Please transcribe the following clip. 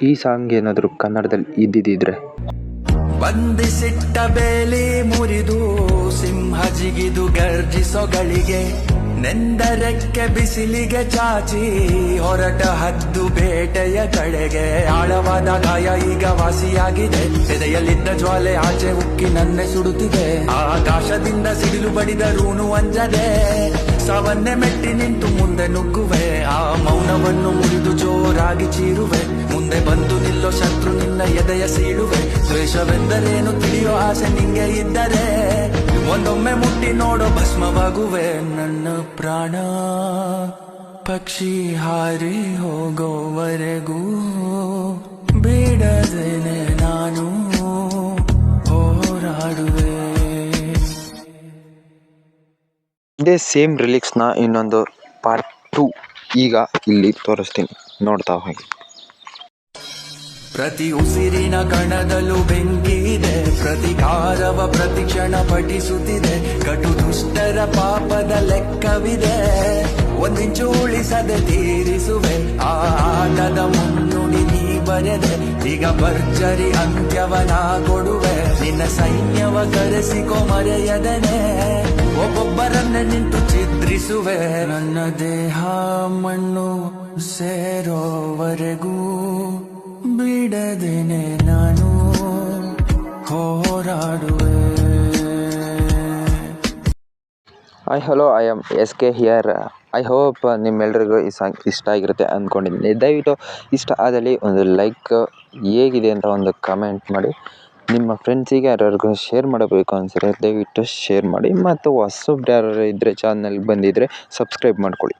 ಈ ಸಾಂಗ್ ಏನಾದರೂ ಕನ್ನಡದಲ್ಲಿ ಇದ್ದಿದ್ದರೆ ಬಂಧಿಸಿಟ್ಟ ಬೇಲಿ ಮುರಿದು ಸಿಂಹ ಜಿಗಿದು ಗರ್ಜಿಸೋ ಗಳಿಗೆ ನೆಂದರೆಕ್ಕೆ ಬಿಸಿಲಿಗೆ ಚಾಚಿ ಹೊರಟ ಹದ್ದು ಬೇಟೆಯ ಕಡೆಗೆ ಆಳವಾದ ಗಾಯ ಈಗ ವಾಸಿಯಾಗಿದೆ ಎದೆಯಲ್ಲಿದ್ದ ಜ್ವಾಲೆ ಆಚೆ ಉಕ್ಕಿ ನನ್ನೆ ಸುಡುತ್ತಿದೆ ಆಕಾಶದಿಂದ ಸಿಡಿಲು ಬಡಿದರೂನು ಅಂಜದೆ ಸಾವನ್ನೇ ಮೆಟ್ಟಿ ನಿಂತು ಮುಂದೆ ನುಗ್ಗುವೆ ಆ ಮೌನವನ್ನು ಮುರಿದು ಜೋರಾಗಿ ಚೀರುವೆ ಮುಂದೆ ಬಂದು ನಿಲ್ಲೋ ಶತ್ರು ನಿನ್ನ ಎದೆಯ ಸೀಳುವೆ ದ್ವೇಷವೆಂದರೇನು ತಿಳಿಯೋ ಆಸೆ ನಿಂಗೆ ಇದ್ದರೆ ಒಂದೊಮ್ಮೆ ಮುಟ್ಟಿ ನೋಡೋ ಭಸ್ಮವಾಗುವೆ ನನ್ನ ಪ್ರಾಣ ಪಕ್ಷಿ ಹಾರಿ ಹೋಗೋವರೆಗೂ ಬಿಡದೇನೆ ನಾನು ಹೋರಾಡುವೆ. ಇದೇ ಸೇಮ್ ರಿಲಿಕ್ಸ್ನ ಇನ್ನೊಂದು ಪಾರ್ಟ್ 2 ಈಗ ಇಲ್ಲಿ ತೋರಿಸ್ತೀನಿ, ನೋಡ್ತಾ ಹೋಗಿ. ಪ್ರತಿ ಉಸಿರಿನ ಕಣದಲ್ಲೂ ಬೆಂಕಿ ಇದೆ, ಪ್ರತಿಕಾರವ ಪ್ರತಿಕ್ಷಣ ಪಠಿಸುತ್ತಿದೆ, ಕಟು ದುಷ್ಟರ ಪಾಪದ ಲೆಕ್ಕವಿದೆ, ಒಂದಿಂಚು ಉಳಿಸದೆ ತೀರಿಸುವೆ ಆ ಆಟದ ಮುನ್ನುಡಿ ನೀ ಬರೆದೆ, ಈಗ ಭರ್ಜರಿ ಅಂತ್ಯವನ ಕೊಡುವೆ, ನಿನ್ನ ಸೈನ್ಯವ ಕರೆಸಿಕೊ ಮರೆಯದನೆ, ಒಬ್ಬೊಬ್ಬರನ್ನೇ ನಿಂತು ಚಿತ್ರಿಸುವೆ, ನನ್ನ ದೇಹ ಮಣ್ಣು ಸೇರೋವರೆಗೂ ಬಿಡದೇನೆ ನಾನು ಹೋರಾಡುವೆ. Hi hello, I am SK here. I hope ನಿಮ್ಮೆಲ್ಲರಿಗೂ ಈ ಸಾಂಗ್ ಇಷ್ಟ ಆಗಿರುತ್ತೆ ಅಂದ್ಕೊಂಡಿದ್ದೀನಿ. ದಯವಿಟ್ಟು ಇಷ್ಟ ಆದಲ್ಲಿ ಒಂದು ಲೈಕ್, ಹೇಗಿದೆ ಅಂತ ಒಂದು ಕಮೆಂಟ್ ಮಾಡಿ, ನಿಮ್ಮ ಫ್ರೆಂಡ್ಸಿಗೆ ಯಾರ್ಯಾರಿಗೂ ಶೇರ್ ಮಾಡಬೇಕು ಅನ್ಸಿದ್ರೆ ದಯವಿಟ್ಟು ಶೇರ್ ಮಾಡಿ, ಮತ್ತು ಹೊಸಬ್ರು ಯಾರು ಇದ್ದರೆ ಚಾನಲ್ಗೆ ಬಂದಿದ್ದರೆ ಸಬ್ಸ್ಕ್ರೈಬ್ ಮಾಡ್ಕೊಳ್ಳಿ.